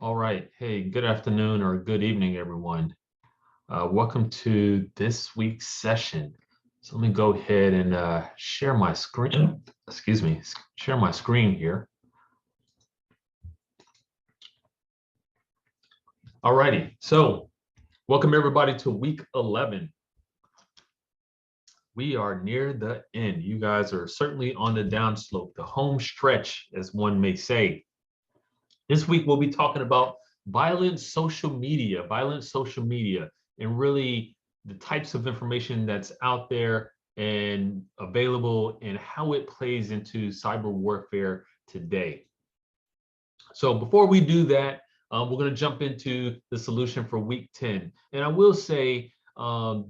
All right. Hey, good afternoon or good evening, everyone. Welcome to this week's session. So let me go ahead and share my screen. Excuse me, share my screen here. All righty. So welcome everybody to week 11. We are near the end. You guys are certainly on the downslope, the home stretch, as one may say. This week, we'll be talking about violent social media, and really the types of information that's out there and available and how it plays into cyber warfare today. So before we do that, we're going to jump into the solution for week 10. And I will say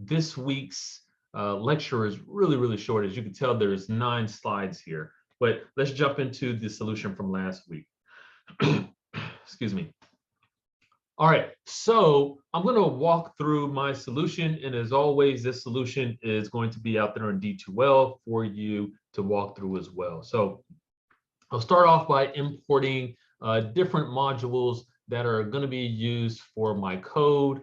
this week's lecture is really short. As you can tell, there's 9 slides here. But let's jump into the solution from last week. Excuse me. All right, so I'm going to walk through my solution, and as always, this solution is going to be out there in D2L for you to walk through as well. So I'll start off by importing different modules that are going to be used for my code,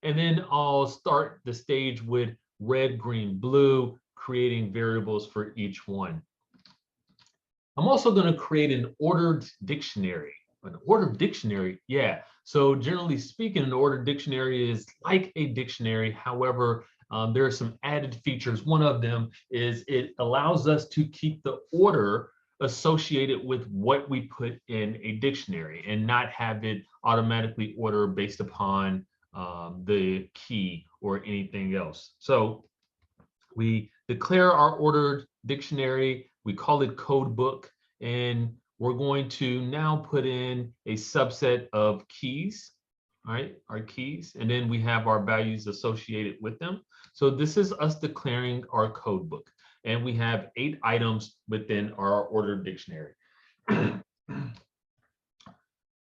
and then I'll start the stage with red, green, blue, creating variables for each one. I'm also going to create an ordered dictionary. An ordered dictionary, yeah. So generally speaking, an ordered dictionary is like a dictionary. However, there are some added features. One of them is it allows us to keep the order associated with what we put in a dictionary and not have it automatically order based upon the key or anything else. So we declare our ordered dictionary, we call it code book, and we're going to now put in a subset of keys, all right, our keys, and then we have our values associated with them. So this is us declaring our code book, and we have 8 items within our ordered dictionary. I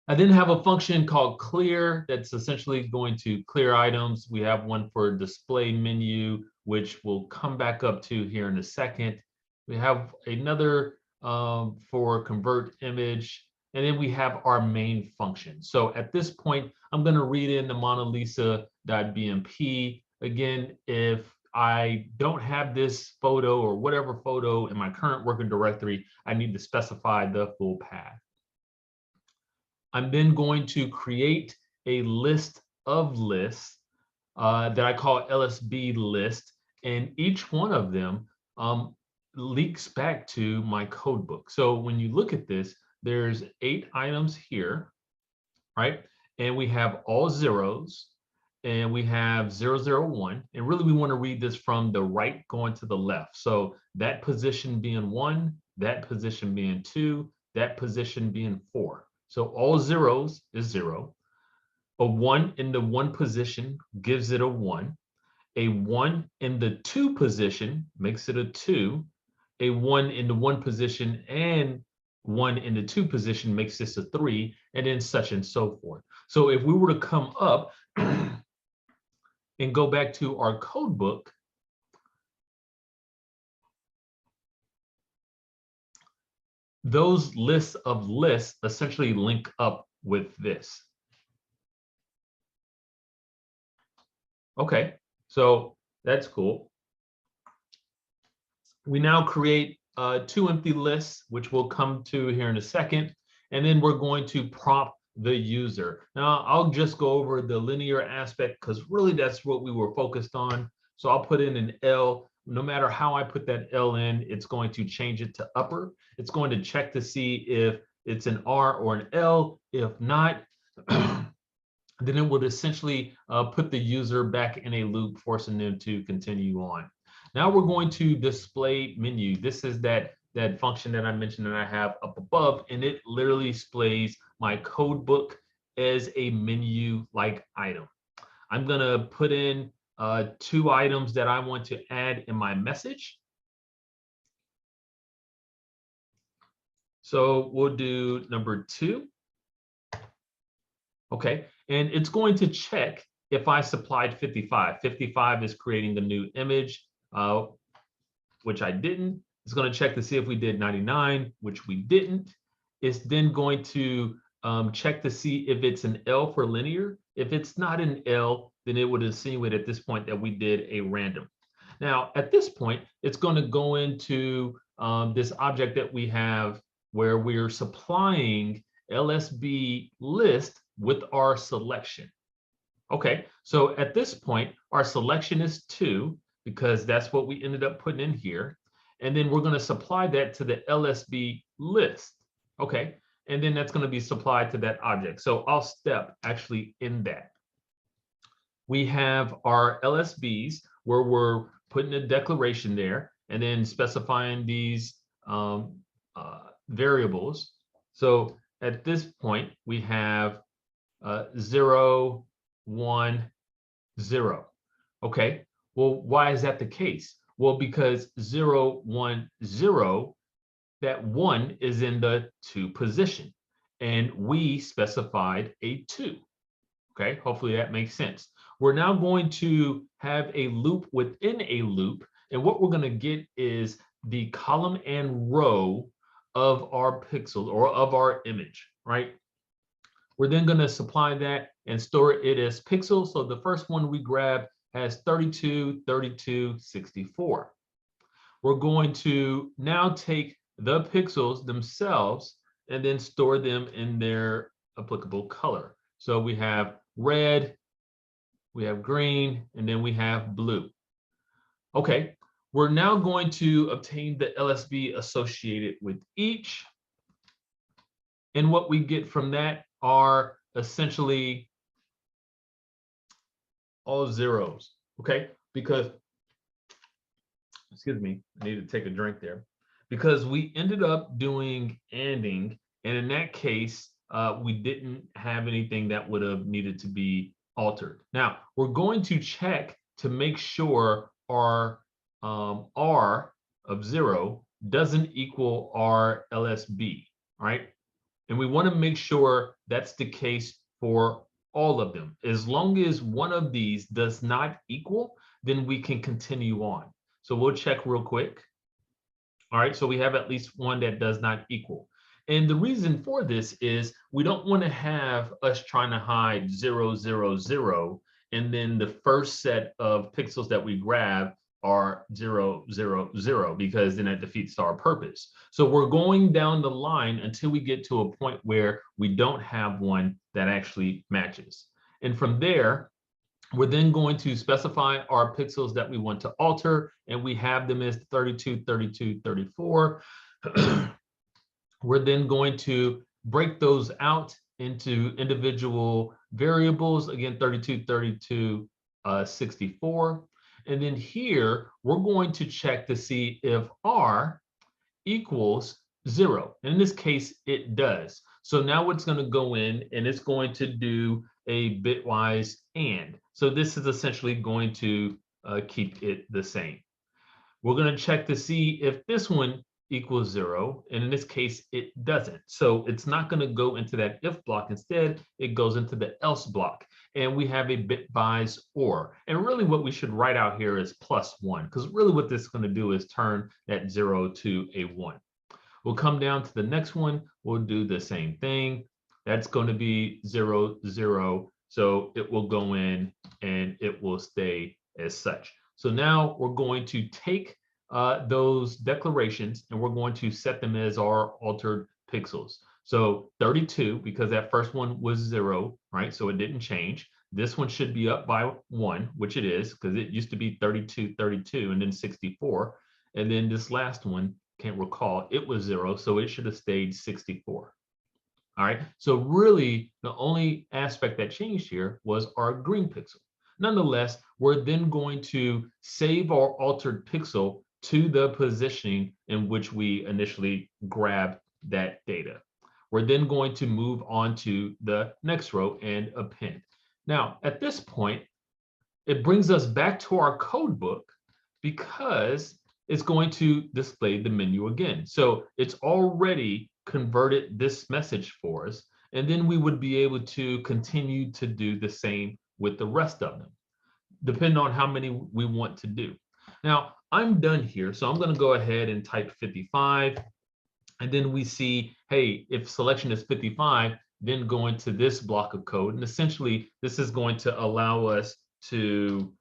then have a function called clear that's essentially going to clear items. We have one for display menu, which we'll come back up to here in a second. We have another for convert image, and then we have our main function. So at this point, I'm going to read in the monalisa.bmp. Again, if I don't have this photo or whatever photo in my current working directory, I need to specify the full path. I'm then going to create a list of lists that I call LSB list, and each one of them leaks back to my code book. So when you look at this, there's 8 items here, right? And we have all zeros, and we have 001. And really, we want to read this from the right going to the left. So that position being 1, that position being 2, that position being 4. So all zeros is 0. A 1 in the 1 position gives it a 1. A 1 in the 2 position makes it a 2. A 1 in the 1 position and 1 in the 2 position makes this a 3, and then such and so forth. So if we were to come up and go back to our code book, those lists of lists essentially link up with this. Okay, so that's cool. We now create 2 empty lists, which we'll come to here in a second, and then we're going to prompt the user. Now, I'll just go over the linear aspect because really that's what we were focused on. So I'll put in an L. No matter how I put that L in, it's going to change it to upper. It's going to check to see if it's an R or an L. If not, then it would essentially put the user back in a loop, forcing them to continue on. Now we're going to display menu. This is that function that I mentioned that I have up above, and it literally displays my code book as a menu-like item. I'm going to put in 2 items that I want to add in my message. So we'll do number 2. Okay, and it's going to check if I supplied 55. 55 is creating the new image, which I didn't. It's going to check to see if we did 99, which we didn't. It's then going to check to see if it's an L for linear. If it's not an L, then it would insinuate at this point that we did a random. Now, at this point, it's going to go into this object that we have where we're supplying LSB list with our selection. Okay, so at this point, our selection is 2 because that's what we ended up putting in here. And then we're going to supply that to the LSB list. Okay, and then that's going to be supplied to that object. So I'll step actually in that. We have our LSBs where we're putting a declaration there and then specifying these variables. So at this point, we have 0, 1, 0. Okay, well, why is that the case? Well, because 0, 1, 0, that 1 is in the 2 position, and we specified a 2. Okay, hopefully that makes sense. We're now going to have a loop within a loop, and what we're going to get is the column and row of our pixels or of our image, right? We're then going to supply that and store it as pixels. So the first one we grab has 32, 32, 64. We're going to now take the pixels themselves and then store them in their applicable color. So we have red, we have green, and then we have blue. Okay, we're now going to obtain the LSB associated with each. And what we get from that are essentially all zeros, okay? Because, excuse me, I need to take a drink there. Because we ended up doing ANDing, and in that case, we didn't have anything that would have needed to be altered. Now, we're going to check to make sure our R of 0 doesn't equal our LSB, right? And we want to make sure that's the case for all of them. As long as one of these does not equal, then we can continue on. So we'll check real quick. All right, so we have at least one that does not equal. And the reason for this is we don't want to have us trying to hide 0, 0, 0, and then the first set of pixels that we grab are 0, 0, 0, because then it defeats our purpose. So we're going down the line until we get to a point where we don't have one that actually matches. And from there, we're then going to specify our pixels that we want to alter, and we have them as 32, 32, 34. We're then going to break those out into individual variables, again, 32, 32, 64. And then here, we're going to check to see if R equals 0. And in this case, it does. So now it's going to go in and it's going to do a bitwise AND. So this is essentially going to keep it the same. We're going to check to see if this one equals 0, and in this case it doesn't. So it's not going to go into that if block. Instead, it goes into the else block, and we have a bitwise OR. And really what we should write out here is +1, because really what this is going to do is turn that 0 to a 1. We'll come down to the next one. We'll do the same thing. That's going to be 0, 0. So it will go in and it will stay as such. So now we're going to take those declarations and we're going to set them as our altered pixels. So 32, because that first one was 0, right? So it didn't change. This one should be up by 1, which it is, because it used to be 32, 32, and then 64. And then this last one, can't recall, it was 0, so it should have stayed 64. All right, so really the only aspect that changed here was our green pixel. Nonetheless, we're then going to save our altered pixel to the positioning in which we initially grabbed that data. We're then going to move on to the next row and append. Now, at this point, it brings us back to our code book because it's going to display the menu again. So it's already converted this message for us, and then we would be able to continue to do the same with the rest of them, depending on how many we want to do. Now, I'm done here, so I'm going to go ahead and type 55, and then we see, hey, if selection is 55, then go into this block of code. And essentially, this is going to allow us to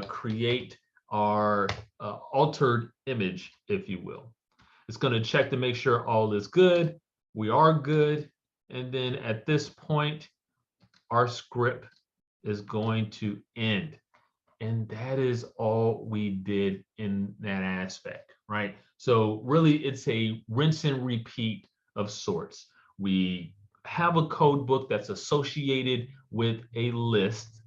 create our altered image, if you will. It's going to check to make sure all is good. We are good. And then at this point, our script is going to end. And that is all we did in that aspect, right? So really, it's a rinse and repeat of sorts. We have a code book that's associated with a list,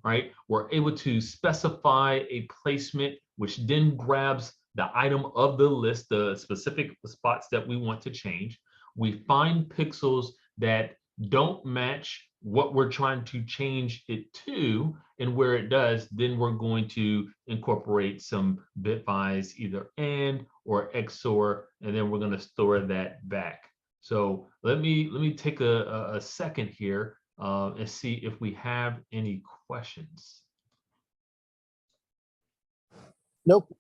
right? We're able to specify a placement, which then grabs the item of the list, the specific spots that we want to change. We find pixels that don't match what we're trying to change it to, and where it does, then we're going to incorporate some bitwise, either AND or XOR, and then we're going to store that back. So let me take a second here and see if we have any questions. Nope.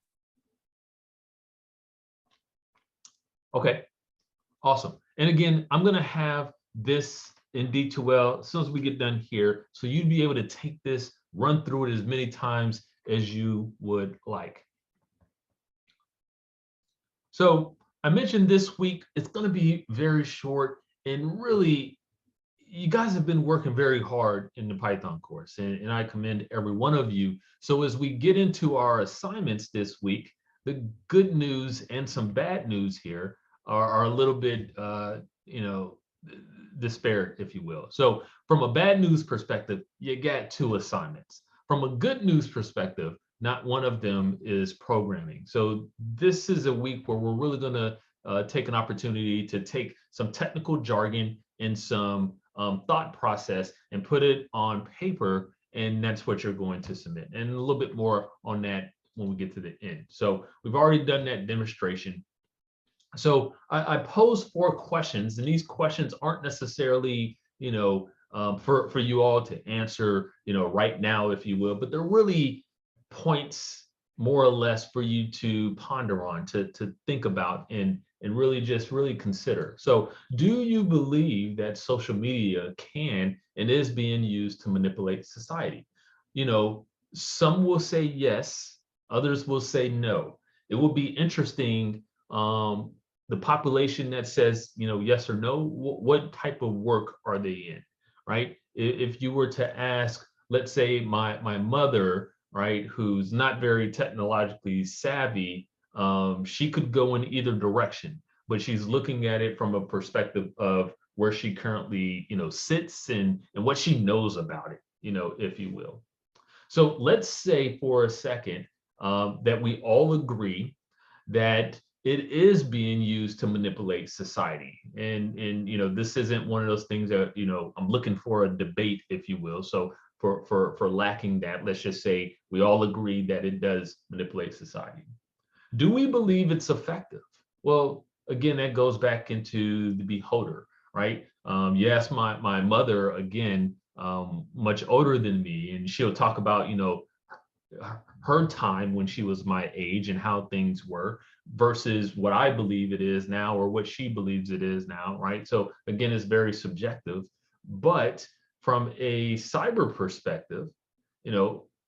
Okay, awesome. And again, I'm going to have this in D2L as soon as we get done here, so you'd be able to take this, run through it as many times as you would like. So I mentioned this week, it's going to be very short, and really, you guys have been working very hard in the Python course, and I commend every one of you. So as we get into our assignments this week, the good news and some bad news here are a little bit, disparate, if you will. So from a bad news perspective, you got 2 assignments. From a good news perspective, not one of them is programming. So this is a week where we're really going to take an opportunity to take some technical jargon and some thought process and put it on paper, and that's what you're going to submit. And a little bit more on that when we get to the end. So we've already done that demonstration. So I posed 4 questions, and these questions aren't necessarily, for you all to answer, right now, if you will, but they're really points more or less for you to ponder on, to think about, and really consider. So do you believe that social media can and is being used to manipulate society? Some will say yes, others will say no. It will be interesting, the population that says, yes or no, what type of work are they in, right? If you were to ask, let's say my mother, right, who's not very technologically savvy, she could go in either direction, but she's looking at it from a perspective of where she currently, sits and what she knows about it, if you will. So let's say for a second that we all agree that it is being used to manipulate society. And this isn't one of those things that, I'm looking for a debate, if you will. So for lacking that, let's just say we all agree that it does manipulate society. Do we believe it's effective? Well, again, that goes back into the beholder, right? Yes, my mother, again, much older than me, and she'll talk about, her time when she was my age and how things were versus what I believe it is now, or what she believes it is now, right? So again, it's very subjective. But from a cyber perspective,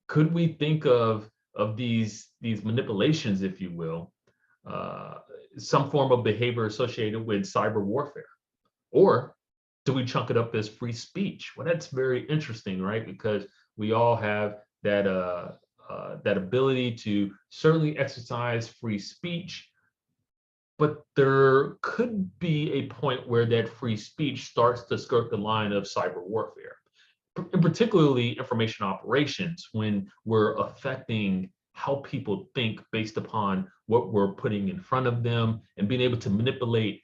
could we think of these manipulations, if you will, some form of behavior associated with cyber warfare? Or do we chunk it up as free speech? Well, that's very interesting, right? Because we all have that that ability to certainly exercise free speech, but there could be a point where that free speech starts to skirt the line of cyber warfare, and particularly information operations, when we're affecting how people think based upon what we're putting in front of them, and being able to manipulate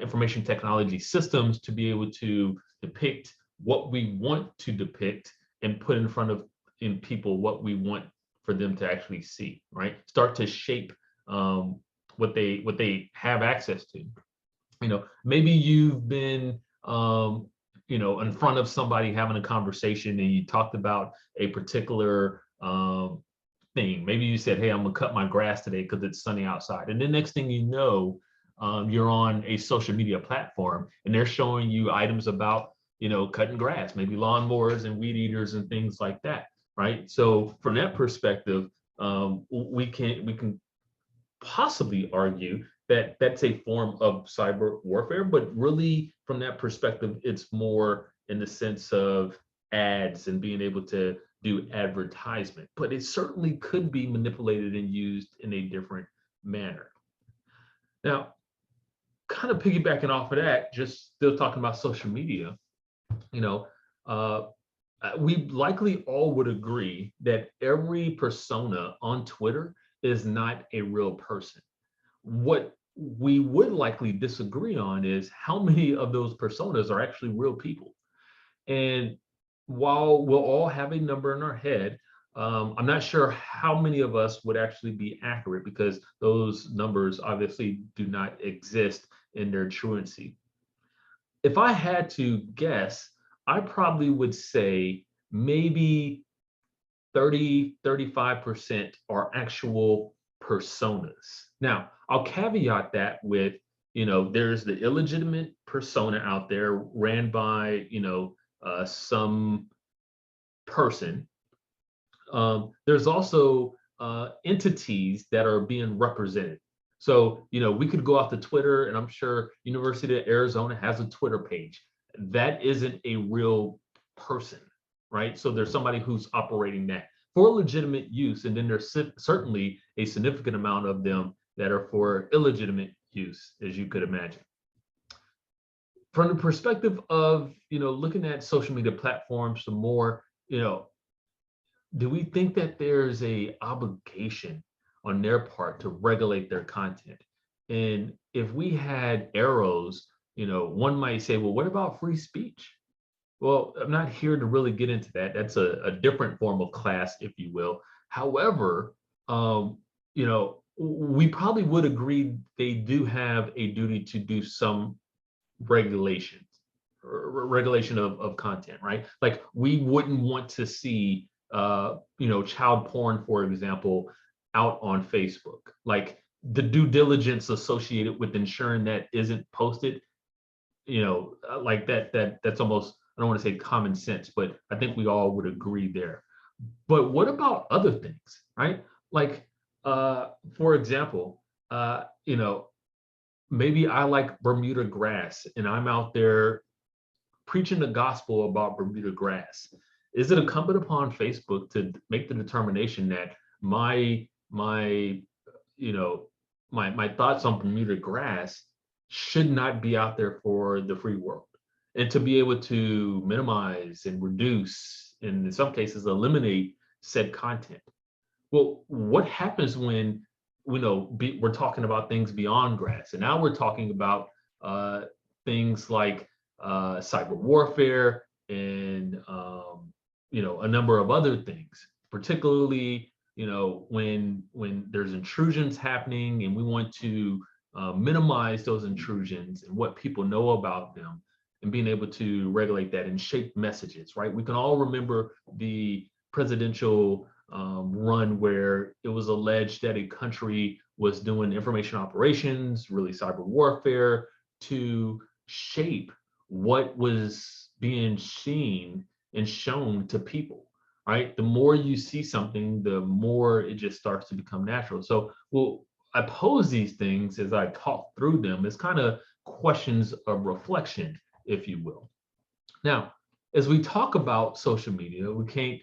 information technology systems to be able to depict what we want to depict and put in front of people what we want for them to actually see, right? Start to shape what they have access to. Maybe you've been in front of somebody having a conversation, and you talked about a particular thing. Maybe you said, hey, I'm gonna cut my grass today because it's sunny outside. And then next thing you know, you're on a social media platform and they're showing you items about cutting grass, maybe lawnmowers and weed eaters and things like that, right? So from that perspective, we can possibly argue that that's a form of cyber warfare, but really from that perspective, it's more in the sense of ads and being able to do advertisement, but it certainly could be manipulated and used in a different manner. Now, kind of piggybacking off of that, just still talking about social media, you know, uh, we likely all would agree that every persona on Twitter is not a real person. What we would likely disagree on is how many of those personas are actually real people. And while we'll all have a number in our head, I'm not sure how many of us would actually be accurate because those numbers obviously do not exist in their truancy. If I had to guess, I probably would say maybe 35% are actual personas. Now, I'll caveat that with, there's the illegitimate persona out there ran by, some person. There's also entities that are being represented. So, we could go off to Twitter, and I'm sure University of Arizona has a Twitter page. That isn't a real person, right? So there's somebody who's operating that for legitimate use, and then there's certainly a significant amount of them that are for illegitimate use, as you could imagine. From the perspective of, looking at social media platforms some more, do we think that there's a obligation on their part to regulate their content? And if we had arrows, one might say, well, what about free speech? Well, I'm not here to really get into that. That's a different form of class, if you will. However, we probably would agree they do have a duty to do some regulations, regulation of content, right? Like we wouldn't want to see, child porn, for example, out on Facebook. Like the due diligence associated with ensuring that isn't posted, like that's almost, I don't want to say common sense, but I think we all would agree there. But what about other things, right? Like, for example, maybe I like Bermuda grass and I'm out there preaching the gospel about Bermuda grass. Is it incumbent upon Facebook to make the determination that my thoughts on Bermuda grass should not be out there for the free world, and to be able to minimize and reduce, and in some cases eliminate said content? Well, what happens when we're talking about things beyond grass, and now we're talking about things like cyber warfare and a number of other things, particularly when there's intrusions happening and we want to minimize those intrusions and what people know about them, and being able to regulate that and shape messages, right? We can all remember the presidential run where it was alleged that a country was doing information operations, really cyber warfare, to shape what was being seen and shown to people, right? The more you see something, the more it just starts to become natural. So, I pose these things as I talk through them as kind of questions of reflection, if you will. Now, as we talk about social media, we can't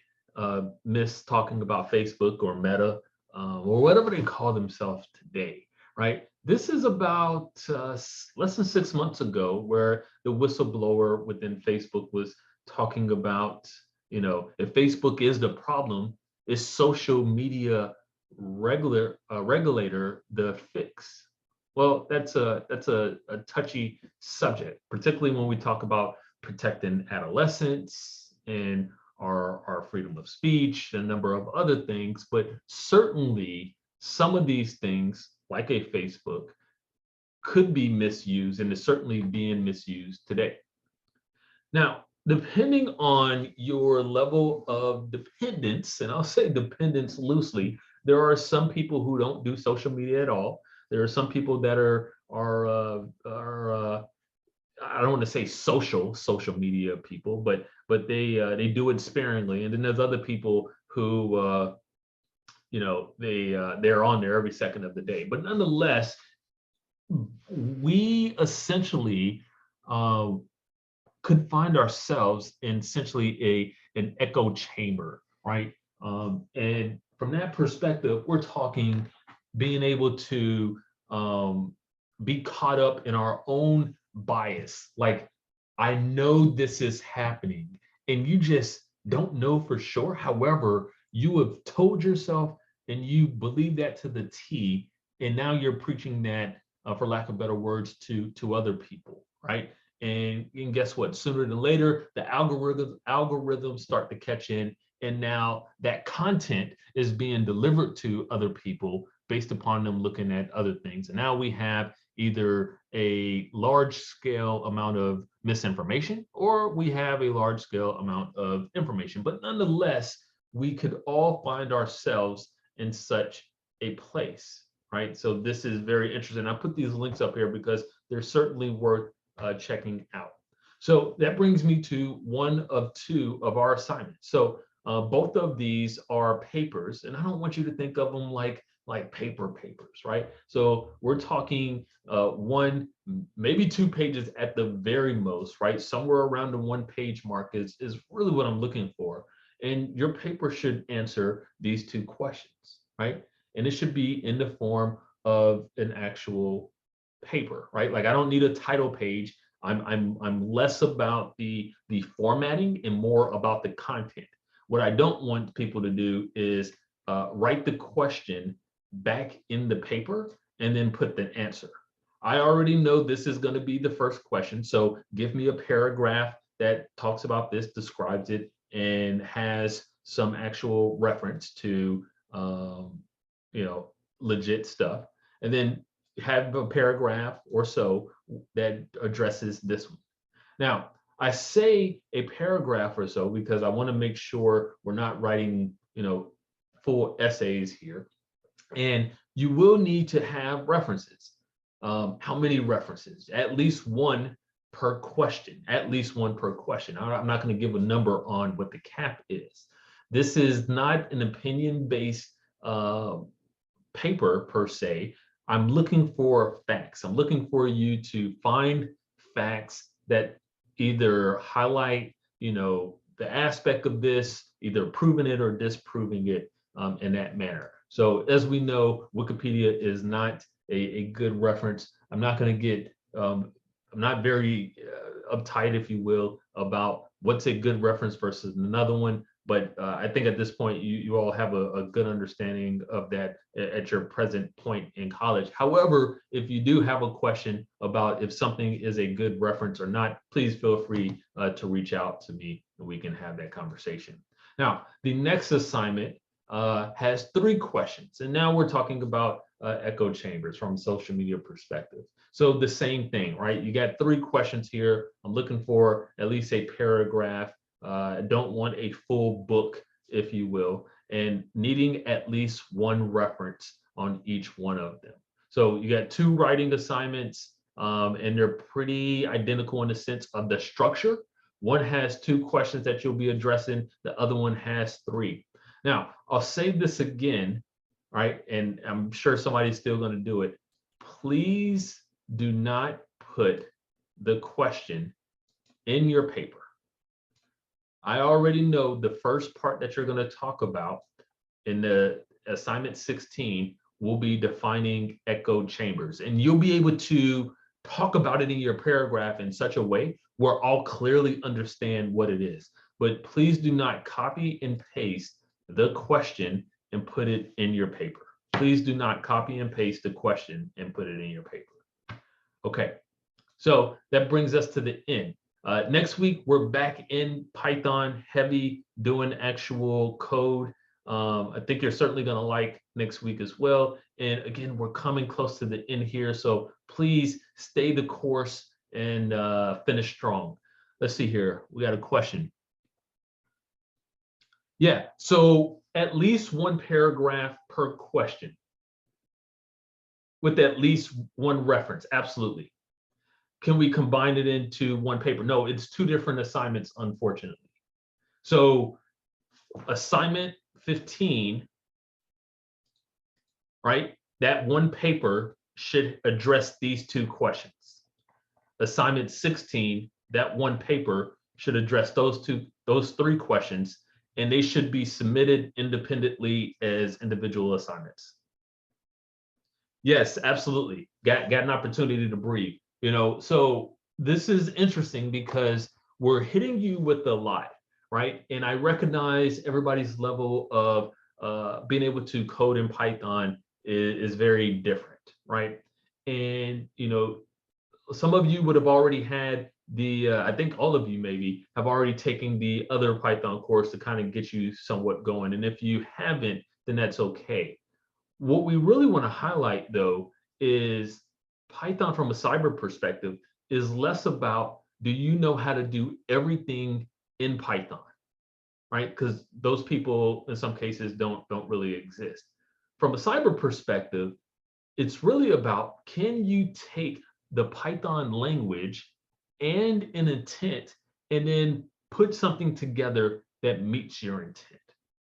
miss talking about Facebook or Meta or whatever they call themselves today, right? This is about less than 6 months ago where the whistleblower within Facebook was talking about, if Facebook is the problem, is social media regulator the fix? Well, that's a touchy subject, particularly when we talk about protecting adolescents and our freedom of speech, a number of other things. But certainly some of these things, like a Facebook, could be misused and is certainly being misused today. Now, depending on your level of dependence, and I'll say dependence loosely, there are some people who don't do social media at all. There are some people that are I don't want to say social media people, but they do it sparingly. And then there's other people who they're on there every second of the day. But nonetheless, we essentially could find ourselves in essentially an echo chamber, right? And from that perspective, we're talking being able to be caught up in our own bias. Like, I know this is happening, and you just don't know for sure. However, you have told yourself and you believe that to the T, and now you're preaching that, for lack of better words, to other people, right? And guess what? Sooner than later, the algorithms start to catch in, and now that content is being delivered to other people based upon them looking at other things. And now we have either a large scale amount of misinformation, or we have a large scale amount of information. But nonetheless, we could all find ourselves in such a place, right? So this is very interesting. I put these links up here because they're certainly worth checking out. So that brings me to one of two of our assignments. So both of these are papers, and I don't want you to think of them like papers, right? So we're talking one, maybe 2 pages at the very most, right? Somewhere around the 1-page mark is really what I'm looking for. And your paper should answer these 2 questions, right? And it should be in the form of an actual paper, right? Like, I don't need a title page. I'm less about the formatting and more about the content. What I don't want people to do is write the question back in the paper and then put the answer. I already know this is going to be the first question, so give me a paragraph that talks about this, describes it, and has some actual reference to legit stuff, and then have a paragraph or so that addresses this one. Now, I say a paragraph or so because I want to make sure we're not writing, full essays here. And you will need to have references. How many references? At least one per question. At least one per question. I'm not going to give a number on what the cap is. This is not an opinion-based paper per se. I'm looking for facts. I'm looking for you to find facts that either highlight, the aspect of this, either proving it or disproving it in that manner. So as we know, Wikipedia is not a good reference. I'm not going to get, I'm not very uptight, if you will, about what's a good reference versus another one. But I think at this point, you all have a good understanding of that at your present point in college. However, if you do have a question about if something is a good reference or not, please feel free to reach out to me and we can have that conversation. Now, the next assignment has 3 questions. And now we're talking about echo chambers from a social media perspective. So the same thing, right? You got 3 questions here. I'm looking for at least a paragraph. Don't want a full book, if you will, and needing at least 1 reference on each one of them. So you got 2 writing assignments, and they're pretty identical in the sense of the structure. One has 2 questions that you'll be addressing. The other one has 3. Now, I'll say this again, right? And I'm sure somebody's still going to do it. Please do not put the question in your paper. I already know the first part that you're going to talk about in the assignment 16 will be defining echo chambers. And you'll be able to talk about it in your paragraph in such a way where I'll clearly understand what it is. But please do not copy and paste the question and put it in your paper. Please do not copy and paste the question and put it in your paper. Okay, so that brings us to the end. Next week, we're back in Python heavy, doing actual code. I think you're certainly going to like next week as well. And again, we're coming close to the end here. So please stay the course and finish strong. Let's see here. We got a question. Yeah, so at least 1 paragraph per question with at least 1 reference. Absolutely. can we combine it into one paper? No, it's two different assignments, unfortunately. So assignment 15, right? That one paper should address these two questions. Assignment 16, that one paper should address those three questions, and they should be submitted independently as individual assignments. Yes, absolutely. Got an opportunity to breathe. So this is interesting because we're hitting you with a lot, right? And I recognize everybody's level of being able to code in Python is very different, right? And some of you would have already had I think all of you maybe have already taken the other Python course to kind of get you somewhat going. And if you haven't, then that's okay. What we really want to highlight, though, is Python from a cyber perspective is less about, do you know how to do everything in Python, right? Because those people, in some cases, don't really exist. From a cyber perspective, it's really about, can you take the Python language and an intent and then put something together that meets your intent,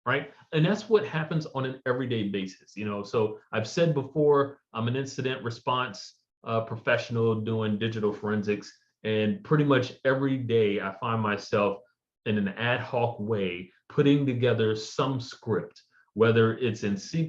right? And that's what happens on an everyday basis. So I've said before, I'm an incident response professional doing digital forensics, and pretty much every day I find myself in an ad hoc way putting together some script, whether it's in C++,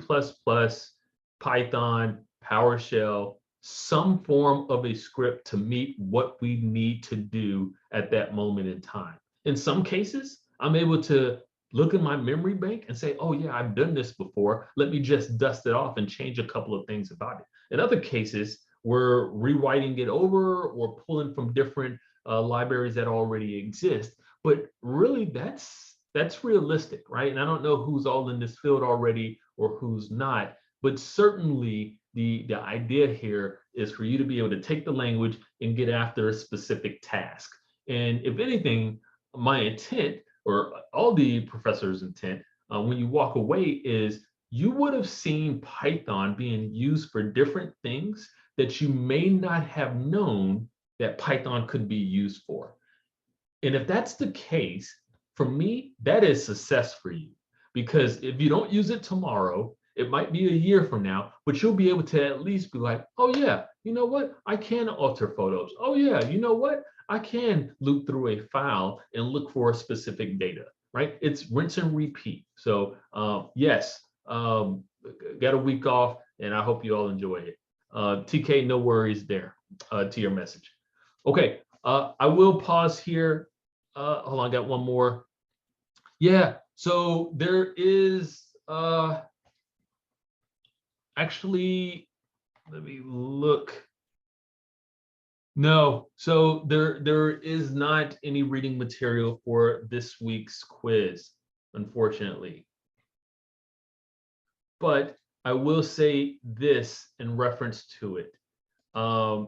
Python, PowerShell, some form of a script to meet what we need to do at that moment in time. In some cases, I'm able to look in my memory bank and say, oh yeah, I've done this before. Let me just dust it off and change a couple of things about it. In other cases, we're rewriting it over or pulling from different libraries that already exist. But really, that's realistic, right? And I don't know who's all in this field already or who's not, but certainly the idea here is for you to be able to take the language and get after a specific task. And if anything, my intent, or all the professors' intent, when you walk away, is you would have seen Python being used for different things that you may not have known that Python could be used for. And if that's the case, for me, that is success for you. Because if you don't use it tomorrow, it might be a year from now, but you'll be able to at least be like, oh yeah, you know what? I can alter photos. Oh yeah, you know what? I can loop through a file and look for a specific data, right? It's rinse and repeat. So yes, got a week off, and I hope you all enjoy it. TK, no worries there to your message. Okay, I will pause here. Hold on, I got one more. Yeah, so there is actually, let me look. No, so there is not any reading material for this week's quiz, unfortunately. But I will say this in reference to it. I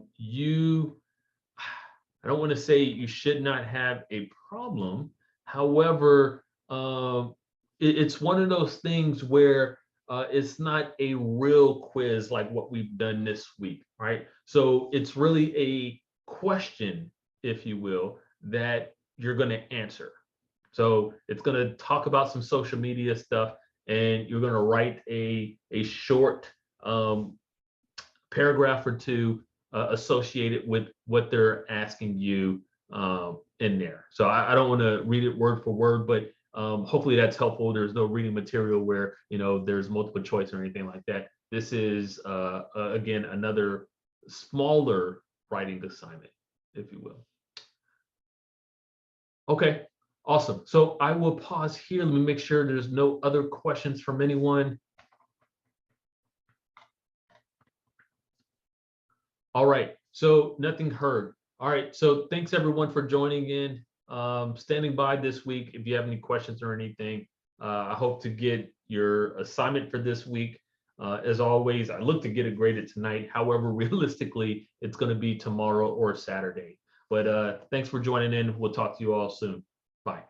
don't want to say you should not have a problem. However, it's one of those things where it's not a real quiz like what we've done this week, right? So it's really a question, if you will, that you're going to answer. So it's going to talk about some social media stuff, and you're going to write a short paragraph or two associated with what they're asking you in there. So I don't want to read it word for word, but hopefully that's helpful. There's no reading material where there's multiple choice or anything like that. This is again another smaller writing assignment, if you will. Okay, awesome. So I will pause here. Let me make sure there's no other questions from anyone. All right, so nothing heard. All right, so thanks everyone for joining in, standing by this week. If you have any questions or anything, I hope to get your assignment for this week. As always, I look to get it graded tonight. However, realistically, it's going to be tomorrow or Saturday. But thanks for joining in. We'll talk to you all soon. Bye.